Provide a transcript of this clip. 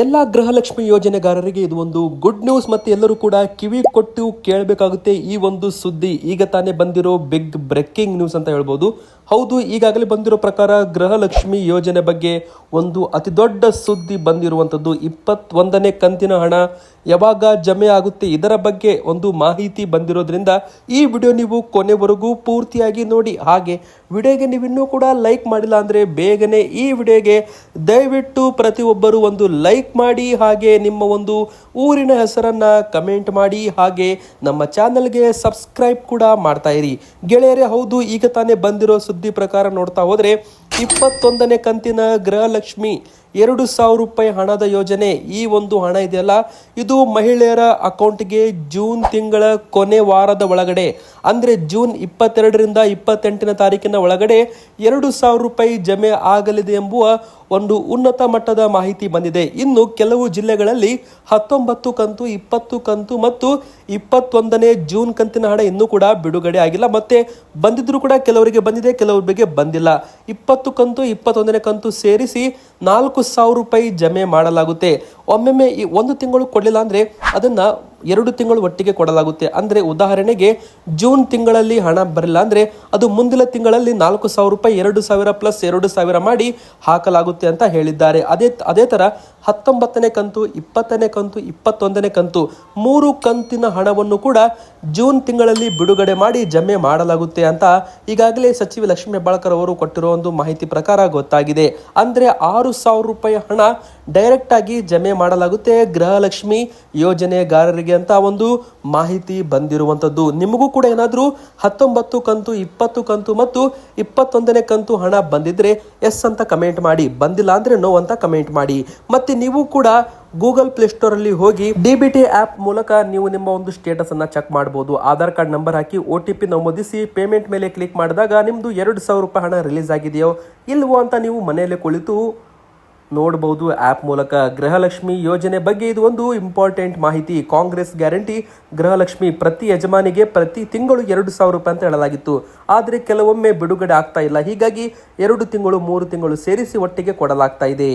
ಎಲ್ಲ ಗೃಹಲಕ್ಷ್ಮಿ ಯೋಜನೆಗಾರರಿಗೆ ಇದು ಒಂದು ಗುಡ್ ನ್ಯೂಸ್ ಮತ್ತೆ ಎಲ್ಲರೂ ಕೂಡ ಕಿವಿ ಕೊಟ್ಟು ಕೇಳಬೇಕಾಗುತ್ತೆ ಈ ಒಂದು ಸುದ್ದಿ. ಈಗ ತಾನೇ ಬಂದಿರೋ ಬಿಗ್ ಬ್ರೇಕಿಂಗ್ ನ್ಯೂಸ್ ಅಂತ ಹೇಳ್ಬೋದು. ಹೌದು, ಈಗಾಗಲೇ ಬಂದಿರೋ ಪ್ರಕಾರ ಗೃಹಲಕ್ಷ್ಮಿ ಯೋಜನೆ ಬಗ್ಗೆ ಒಂದು ಅತಿ ದೊಡ್ಡ ಸುದ್ದಿ ಬಂದಿರುವಂಥದ್ದು. 21ನೇ ಕಂತಿನ ಹಣ ಯಾವಾಗ ಜಮೆ ಆಗುತ್ತೆ ಇದರ ಬಗ್ಗೆ ಒಂದು ಮಾಹಿತಿ ಬಂದಿರೋದ್ರಿಂದ ಈ ವಿಡಿಯೋ ನೀವು ಕೊನೆವರೆಗೂ ಪೂರ್ತಿಯಾಗಿ ನೋಡಿ. ಹಾಗೆ ವಿಡಿಯೋಗೆ ನೀವಿನ್ನೂ ಕೂಡ ಲೈಕ್ ಮಾಡಿಲ್ಲ ಅಂದರೆ ಬೇಗನೆ ಈ ವಿಡಿಯೋಗೆ ದಯವಿಟ್ಟು ಪ್ರತಿಯೊಬ್ಬರು ಒಂದು ಲೈಕ್ ಮಾಡಿ, ಹಾಗೆ ನಿಮ್ಮ ಒಂದು ಊರಿನ ಹೆಸರನ್ನು ಕಮೆಂಟ್ ಮಾಡಿ, ಹಾಗೆ ನಮ್ಮ ಚಾನಲ್ಗೆ ಸಬ್ಸ್ಕ್ರೈಬ್ ಕೂಡ ಮಾಡ್ತಾ ಇರಿ ಗೆಳೆಯರೇ. ಹೌದು, ಈಗ ತಾನೇ ಬಂದಿರೋ ಸುದ್ದಿ ಪ್ರಕಾರ ನೋಡ್ತಾ ಹೋದರೆ 21ನೇ ಕಂತಿನ ಗೃಹಲಕ್ಷ್ಮಿ 2,000 ರೂಪಾಯಿ ಹಣದ ಯೋಜನೆ, ಈ ಒಂದು ಹಣ ಇದೆಯಲ್ಲ ಇದು ಮಹಿಳೆಯರ ಅಕೌಂಟ್ಗೆ ಜೂನ್ ತಿಂಗಳ ಕೊನೆ ವಾರದ ಒಳಗಡೆ ಅಂದರೆ ಜೂನ್ 22ರಿಂದ 28ನೇ ತಾರೀಕಿನ ಒಳಗಡೆ 2,000 ರೂಪಾಯಿ ಜಮೆ ಆಗಲಿದೆ ಎಂಬುವ ಒಂದು ಉನ್ನತ ಮಟ್ಟದ ಮಾಹಿತಿ ಬಂದಿದೆ. ಇನ್ನು ಕೆಲವು ಜಿಲ್ಲೆಗಳಲ್ಲಿ 19 ಕಂತು, 20 ಕಂತು ಮತ್ತು 21ನೇ ಜೂನ್ ಕಂತಿನ ಹಣ ಇನ್ನೂ ಕೂಡ ಬಿಡುಗಡೆ ಆಗಿಲ್ಲ. ಮತ್ತೆ ಬಂದಿದ್ರು ಕೂಡ ಕೆಲವರಿಗೆ ಬಂದಿದೆ, ಕೆಲವರಿಗೆ ಬಂದಿಲ್ಲ. 20 ಕಂತು 21ನೇ ಕಂತು ಸೇರಿಸಿ 4,000 ರೂಪಾಯಿ ಜಮೆ ಮಾಡಲಾಗುತ್ತೆ. ಒಮ್ಮೊಮ್ಮೆ ಈ ಒಂದು ತಿಂಗಳು ಕೊಡಲಿಲ್ಲ ಅಂದರೆ ಅದನ್ನು 2 ತಿಂಗಳು ಒಟ್ಟಿಗೆ ಕೊಡಲಾಗುತ್ತೆ. ಅಂದರೆ ಉದಾಹರಣೆಗೆ ಜೂನ್ ತಿಂಗಳಲ್ಲಿ ಹಣ ಬರಲಿಲ್ಲ ಅಂದರೆ ಅದು ಮುಂದಿನ ತಿಂಗಳಲ್ಲಿ 4,000 ರೂಪಾಯಿ 2,000 ಪ್ಲಸ್ 2,000 ಮಾಡಿ ಹಾಕಲಾಗುತ್ತೆ ಅಂತ ಹೇಳಿದ್ದಾರೆ. ಅದೇ ಥರ 19ನೇ ಕಂತು, 20ನೇ ಕಂತು, 21ನೇ ಕಂತು 3 ಕಂತಿನ ಹಣವನ್ನು ಕೂಡ ಜೂನ್ ತಿಂಗಳಲ್ಲಿ ಬಿಡುಗಡೆ ಮಾಡಿ ಜಮೆ ಮಾಡಲಾಗುತ್ತೆ ಅಂತ ಈಗಾಗಲೇ ಸಚಿವೆ ಲಕ್ಷ್ಮೀ ಹೆಬ್ಬಾಳ್ಕರ್ ಅವರು ಕೊಟ್ಟಿರೋ ಒಂದು ಮಾಹಿತಿ ಪ್ರಕಾರ ಗೊತ್ತಾಗಿದೆ. ಅಂದರೆ 6,000 ರೂಪಾಯಿ ಹಣ ಡೈರೆಕ್ಟ್ ಆಗಿ ಜಮೆ ಮಾಡಲಾಗುತ್ತೆ ಗೃಹಲಕ್ಷ್ಮಿ ಯೋಜನೆಗಾರರಿಗೆ ಅಂತ ಒಂದು ಮಾಹಿತಿ ಬಂದಿರುವಂಥದ್ದು. ನಿಮಗೂ ಕೂಡ ಏನಾದರೂ 19 ಕಂತು, 20 ಕಂತು ಮತ್ತು 21ನೇ ಕಂತು ಹಣ ಬಂದಿದ್ರೆ ಎಸ್ ಅಂತ ಕಮೆಂಟ್ ಮಾಡಿ, ಬಂದಿಲ್ಲ ಅಂದರೆ ನೋ ಅಂತ ಕಮೆಂಟ್ ಮಾಡಿ. ಮತ್ತೆ ನೀವು ಕೂಡ ಗೂಗಲ್ ಪ್ಲೇಸ್ಟೋರ್ ಅಲ್ಲಿ ಹೋಗಿ DBT ಆ್ಯಪ್ ಮೂಲಕ ನೀವು ನಿಮ್ಮ ಒಂದು ಸ್ಟೇಟಸ್ ಅನ್ನ ಚೆಕ್ ಮಾಡಬಹುದು. ಆಧಾರ್ ಕಾರ್ಡ್ ನಂಬರ್ ಹಾಕಿ OTP ನಮೂದಿಸಿ ಪೇಮೆಂಟ್ ಮೇಲೆ ಕ್ಲಿಕ್ ಮಾಡಿದಾಗ ನಿಮ್ಮದು 2,000 ರೂಪಾಯಿ ಹಣ ರಿಲೀಸ್ ಆಗಿದೆಯೋ ಇಲ್ವೋ ಅಂತ ನೀವು ಮನೆಯಲ್ಲೇ ಕುಳಿತು ನೋಡಬಹುದು ಆ್ಯಪ್ ಮೂಲಕ. ಗೃಹಲಕ್ಷ್ಮಿ ಯೋಜನೆ ಬಗ್ಗೆ ಇದು ಒಂದು ಇಂಪಾರ್ಟೆಂಟ್ ಮಾಹಿತಿ. ಕಾಂಗ್ರೆಸ್ ಗ್ಯಾರಂಟಿ ಗೃಹಲಕ್ಷ್ಮಿ ಪ್ರತಿ ಯಜಮಾನಿಗೆ ಪ್ರತಿ ತಿಂಗಳು 2,000 ರೂಪಾಯಿ ಅಂತ ಹೇಳಲಾಗಿತ್ತು. ಆದರೆ ಕೆಲವೊಮ್ಮೆ ಬಿಡುಗಡೆ ಆಗ್ತಾ ಇಲ್ಲ, ಹೀಗಾಗಿ 2 ತಿಂಗಳು 3 ತಿಂಗಳು ಸೇರಿಸಿ ಒಟ್ಟಿಗೆ ಕೊಡಲಾಗ್ತಾ ಇದೆ.